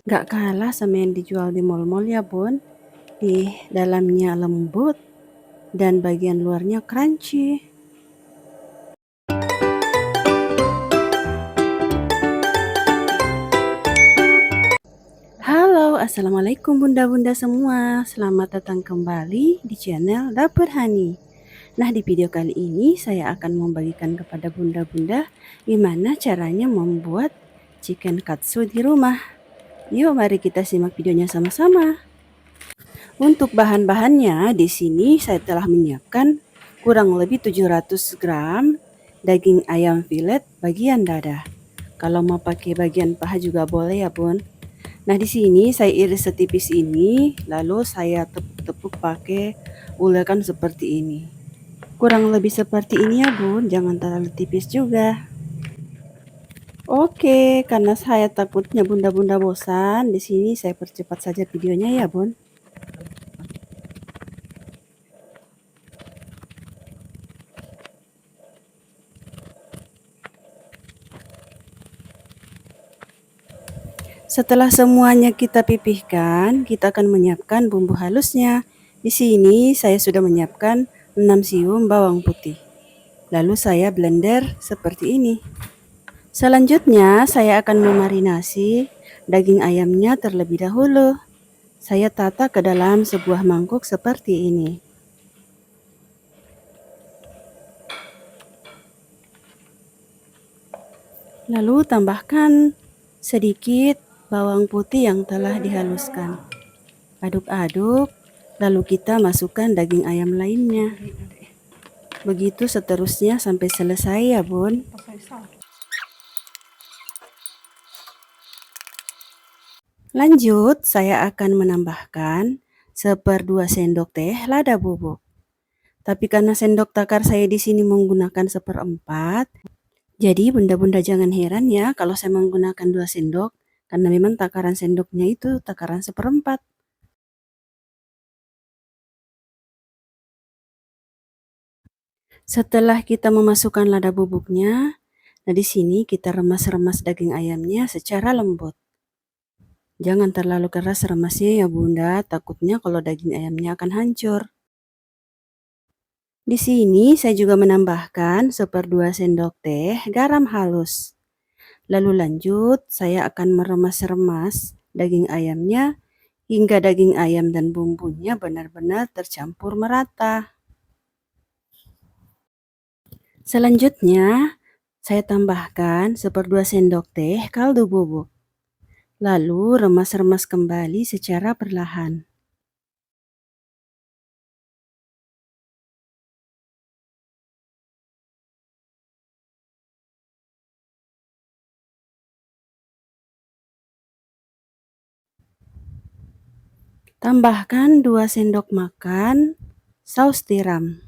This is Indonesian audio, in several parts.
Gak kalah sama yang dijual di mall-mall ya bun. Di dalamnya lembut dan bagian luarnya crunchy. Halo, assalamualaikum bunda-bunda semua. Selamat datang kembali di channel Dapur Hani. Nah, di video kali ini saya akan membagikan kepada bunda-bunda gimana caranya membuat chicken katsu di rumah. Yuk, mari kita simak videonya sama-sama. Untuk bahan-bahannya, di sini saya telah menyiapkan kurang lebih 700 gram daging ayam filet bagian dada. Kalau mau pakai bagian paha juga boleh ya bun. Nah, di sini saya iris setipis ini, lalu saya tepuk-tepuk pakai ulekan seperti ini. Kurang lebih seperti ini ya bun, jangan terlalu tipis juga. Oke, karena saya takutnya bunda-bunda bosan, di sini saya percepat saja videonya ya bun. Setelah semuanya kita pipihkan, kita akan menyiapkan bumbu halusnya. Di sini saya sudah menyiapkan 6 siung bawang putih. Lalu saya blender seperti ini. Selanjutnya saya akan memarinasi daging ayamnya terlebih dahulu. Saya tata ke dalam sebuah mangkuk seperti ini. Lalu tambahkan sedikit bawang putih yang telah dihaluskan. Aduk-aduk, lalu kita masukkan daging ayam lainnya. Begitu seterusnya sampai selesai ya bun. Lanjut, saya akan menambahkan 1/2 sendok teh lada bubuk. Tapi karena sendok takar saya di sini menggunakan 1/4, jadi bunda-bunda jangan heran ya kalau saya menggunakan 2 sendok, karena memang takaran sendoknya itu takaran 1/4. Setelah kita memasukkan lada bubuknya, nah di sini kita remas-remas daging ayamnya secara lembut. Jangan terlalu keras remasnya ya bunda, takutnya kalau daging ayamnya akan hancur. Di sini saya juga menambahkan 1/2 sendok teh garam halus. Lalu lanjut, saya akan meremas-remas daging ayamnya hingga daging ayam dan bumbunya benar-benar tercampur merata. Selanjutnya, saya tambahkan 1/2 sendok teh kaldu bubuk. Lalu remas-remas kembali secara perlahan. Tambahkan 2 sendok makan saus tiram.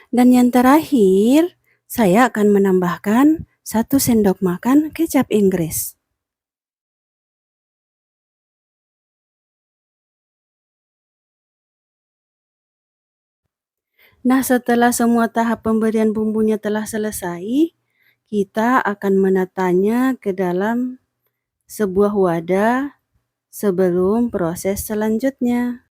Dan yang terakhir, saya akan menambahkan 1 sendok makan kecap Inggris. Nah, setelah semua tahap pemberian bumbunya telah selesai, kita akan menatanya ke dalam sebuah wadah sebelum proses selanjutnya.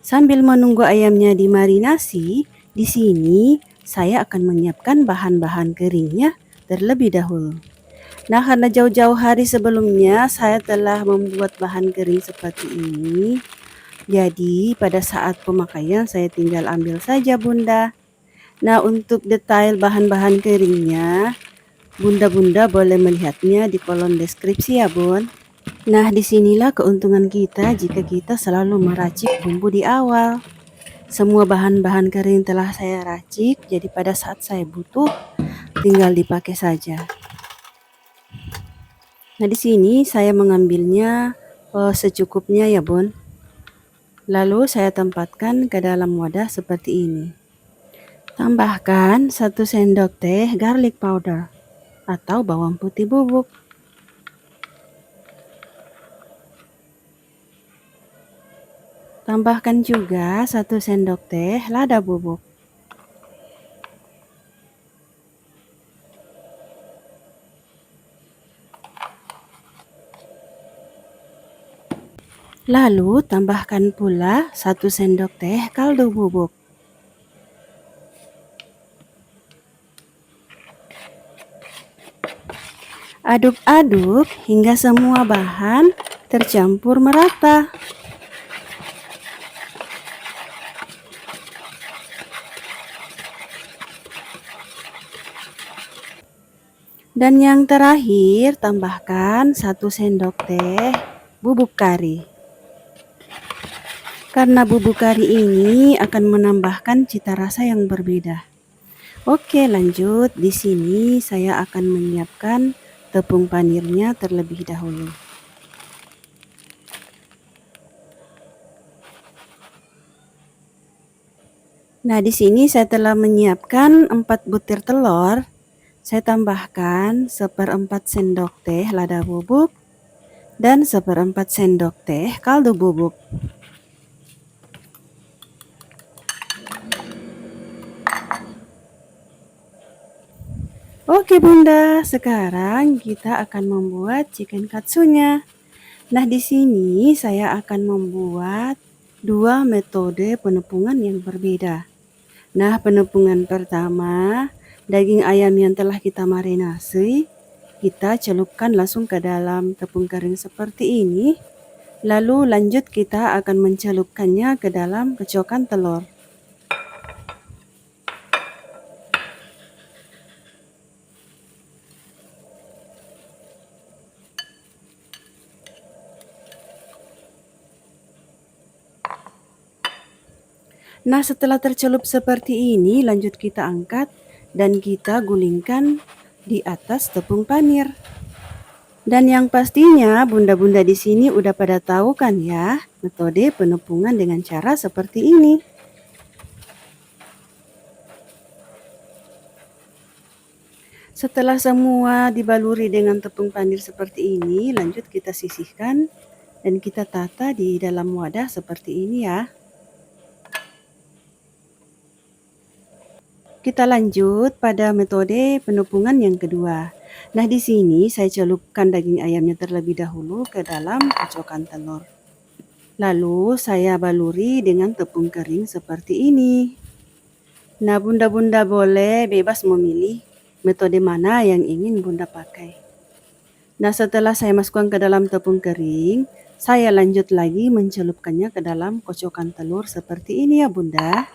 Sambil menunggu ayamnya dimarinasi, di sini saya akan menyiapkan bahan-bahan keringnya terlebih dahulu. Nah, karena jauh-jauh hari sebelumnya saya telah membuat bahan kering seperti ini, jadi pada saat pemakaian saya tinggal ambil saja bunda. Nah, untuk detail bahan-bahan keringnya, bunda-bunda boleh melihatnya di kolom deskripsi ya bun. Nah, disinilah keuntungan kita jika kita selalu meracik bumbu di awal. Semua bahan-bahan kering telah saya racik, jadi pada saat saya butuh tinggal dipakai saja. Nah, di sini saya mengambilnya secukupnya ya Bun. Lalu saya tempatkan ke dalam wadah seperti ini. Tambahkan 1 sendok teh garlic powder atau bawang putih bubuk. Tambahkan juga 1 sendok teh lada bubuk. Lalu tambahkan pula 1 sendok teh kaldu bubuk. Aduk-aduk hingga semua bahan tercampur merata. Dan yang terakhir, tambahkan 1 sendok teh bubuk kari. Karena bubuk kari ini akan menambahkan cita rasa yang berbeda. Oke, lanjut. Di sini saya akan menyiapkan tepung panirnya terlebih dahulu. Nah, di sini saya telah menyiapkan 4 butir telur. Saya tambahkan 1/4 sendok teh lada bubuk dan 1/4 sendok teh kaldu bubuk. Oke Bunda, sekarang kita akan membuat chicken katsunya. Nah, di sini saya akan membuat 2 metode penepungan yang berbeda. Nah, penepungan pertama, daging ayam yang telah kita marinasi, kita celupkan langsung ke dalam tepung kering seperti ini. Lalu lanjut kita akan mencelupkannya ke dalam kecokan telur. Nah, setelah tercelup seperti ini, lanjut kita angkat dan kita gulingkan di atas tepung panir. Dan yang pastinya bunda-bunda di sini udah pada tahu kan ya, metode penepungan dengan cara seperti ini. Setelah semua dibaluri dengan tepung panir seperti ini, lanjut kita sisihkan dan kita tata di dalam wadah seperti ini ya. Kita lanjut pada metode penepungan yang kedua. Nah, di sini saya celupkan daging ayamnya terlebih dahulu ke dalam kocokan telur. Lalu saya baluri dengan tepung kering seperti ini. Nah, bunda-bunda boleh bebas memilih metode mana yang ingin bunda pakai. Nah, setelah saya masukkan ke dalam tepung kering, saya lanjut lagi mencelupkannya ke dalam kocokan telur seperti ini ya bunda.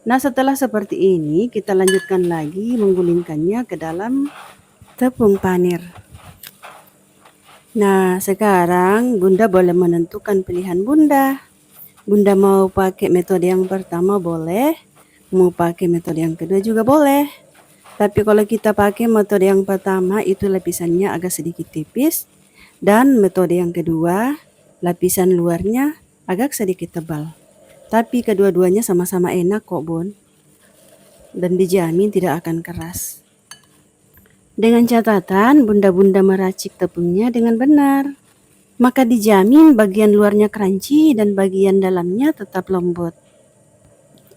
Nah, setelah seperti ini, kita lanjutkan lagi menggulingkannya ke dalam tepung panir. Nah, sekarang bunda boleh menentukan pilihan bunda. Bunda mau pakai metode yang pertama boleh, mau pakai metode yang kedua juga boleh. Tapi kalau kita pakai metode yang pertama itu lapisannya agak sedikit tipis, dan metode yang kedua lapisan luarnya agak sedikit tebal. Tapi kedua-duanya sama-sama enak kok bun, dan dijamin tidak akan keras. Dengan catatan bunda-bunda meracik tepungnya dengan benar, maka dijamin bagian luarnya crunchy dan bagian dalamnya tetap lembut.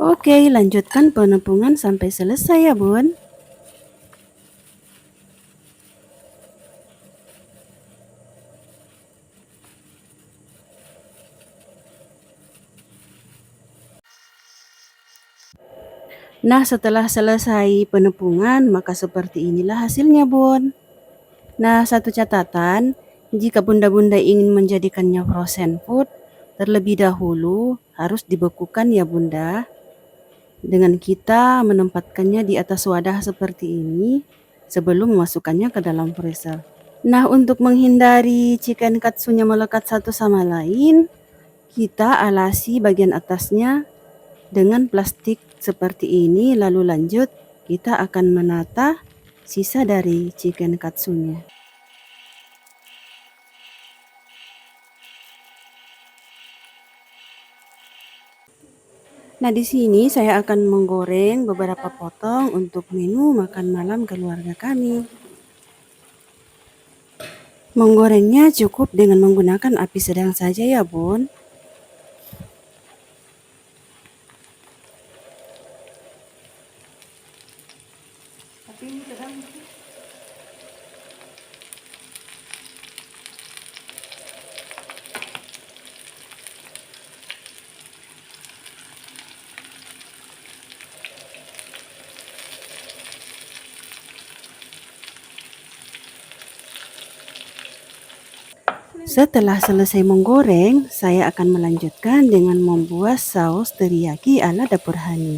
Oke, lanjutkan penepungan sampai selesai ya bun. Nah, setelah selesai penepungan, maka seperti inilah hasilnya bun. Nah, satu catatan, jika bunda-bunda ingin menjadikannya frozen food, terlebih dahulu harus dibekukan ya bunda. Dengan kita menempatkannya di atas wadah seperti ini sebelum memasukkannya ke dalam freezer. Nah, untuk menghindari chicken katsunya melekat satu sama lain, kita alasi bagian atasnya dengan plastik seperti ini, lalu lanjut kita akan menata sisa dari chicken katsunya. Nah, di sini saya akan menggoreng beberapa potong untuk menu makan malam keluarga kami. Menggorengnya cukup dengan menggunakan api sedang saja ya, Bun. Setelah selesai menggoreng, saya akan melanjutkan dengan membuat saus teriyaki ala dapur Hani.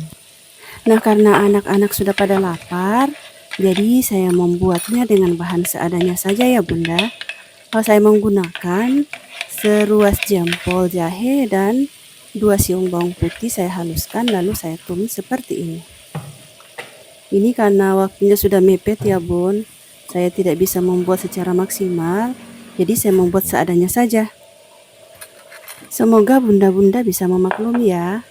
Nah, karena anak-anak sudah pada lapar, jadi saya membuatnya dengan bahan seadanya saja ya, Bunda. Saya menggunakan seruas jempol jahe dan 2 siung bawang putih saya haluskan lalu saya tumis seperti ini. Ini karena waktunya sudah mepet ya, Bun. Saya tidak bisa membuat secara maksimal, jadi saya membuat seadanya saja. Semoga bunda-bunda bisa memaklumi ya.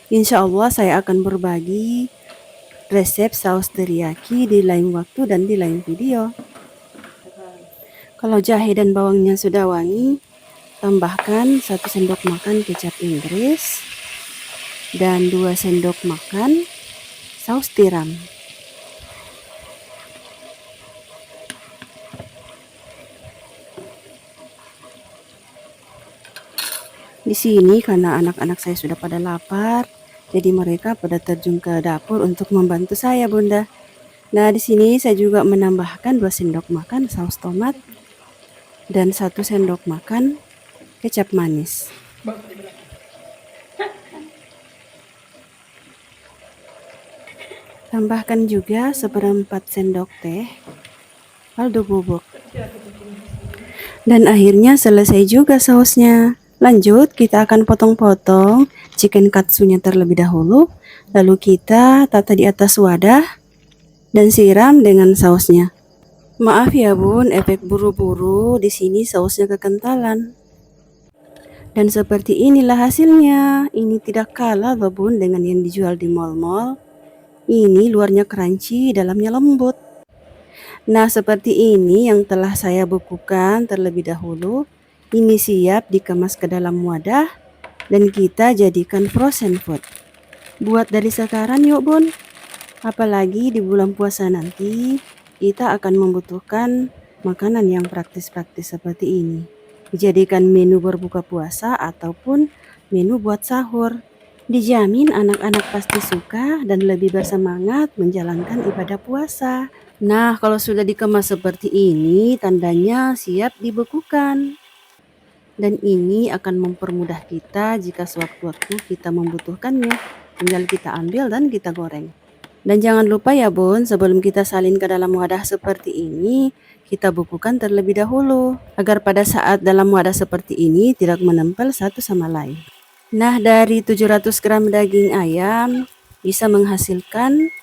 Insya Allah saya akan berbagi resep saus teriyaki di lain waktu dan di lain video. Kalau jahe dan bawangnya sudah wangi, tambahkan 1 sendok makan kecap Inggris dan 2 sendok makan saus tiram. Di sini karena anak-anak saya sudah pada lapar, jadi mereka pada terjun ke dapur untuk membantu saya, Bunda. Nah, di sini saya juga menambahkan 2 sendok makan saus tomat dan 1 sendok makan kecap manis. Tambahkan juga 1/4 sendok teh kaldu bubuk. Dan akhirnya selesai juga sausnya. Lanjut, kita akan potong-potong chicken katsunya terlebih dahulu. Lalu kita tata di atas wadah dan siram dengan sausnya. Maaf ya, Bun, efek buru-buru di sini sausnya kekentalan. Dan seperti inilah hasilnya. Ini tidak kalah loh, Bun, dengan yang dijual di mall-mall. Ini luarnya crunchy, dalamnya lembut. Nah, seperti ini yang telah saya bukukan terlebih dahulu. Ini siap dikemas ke dalam wadah dan kita jadikan frozen food. Buat dari sekarang yuk, Bun. Apalagi di bulan puasa nanti, kita akan membutuhkan makanan yang praktis-praktis seperti ini. Dijadikan menu berbuka puasa ataupun menu buat sahur. Dijamin anak-anak pasti suka dan lebih bersemangat menjalankan ibadah puasa. Nah, kalau sudah dikemas seperti ini, tandanya siap dibekukan. Dan ini akan mempermudah kita jika sewaktu-waktu kita membutuhkannya. Tinggal kita ambil dan kita goreng. Dan jangan lupa ya, Bun, sebelum kita salin ke dalam wadah seperti ini, kita bukukan terlebih dahulu. Agar pada saat dalam wadah seperti ini tidak menempel satu sama lain. Nah, dari 700 gram daging ayam bisa menghasilkan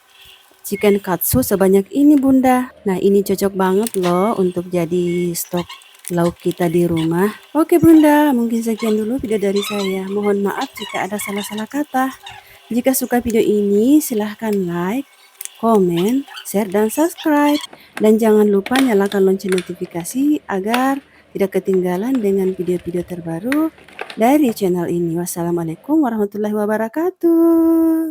chicken katsu sebanyak ini, Bunda. Nah, ini cocok banget loh untuk jadi stok lauk kita di rumah. Oke, Bunda, mungkin sekian dulu video dari saya. Mohon maaf jika ada salah-salah kata. Jika suka video ini, silahkan like, komen, share, dan subscribe. Dan jangan lupa nyalakan lonceng notifikasi agar tidak ketinggalan dengan video-video terbaru dari channel ini. Wassalamualaikum warahmatullahi wabarakatuh.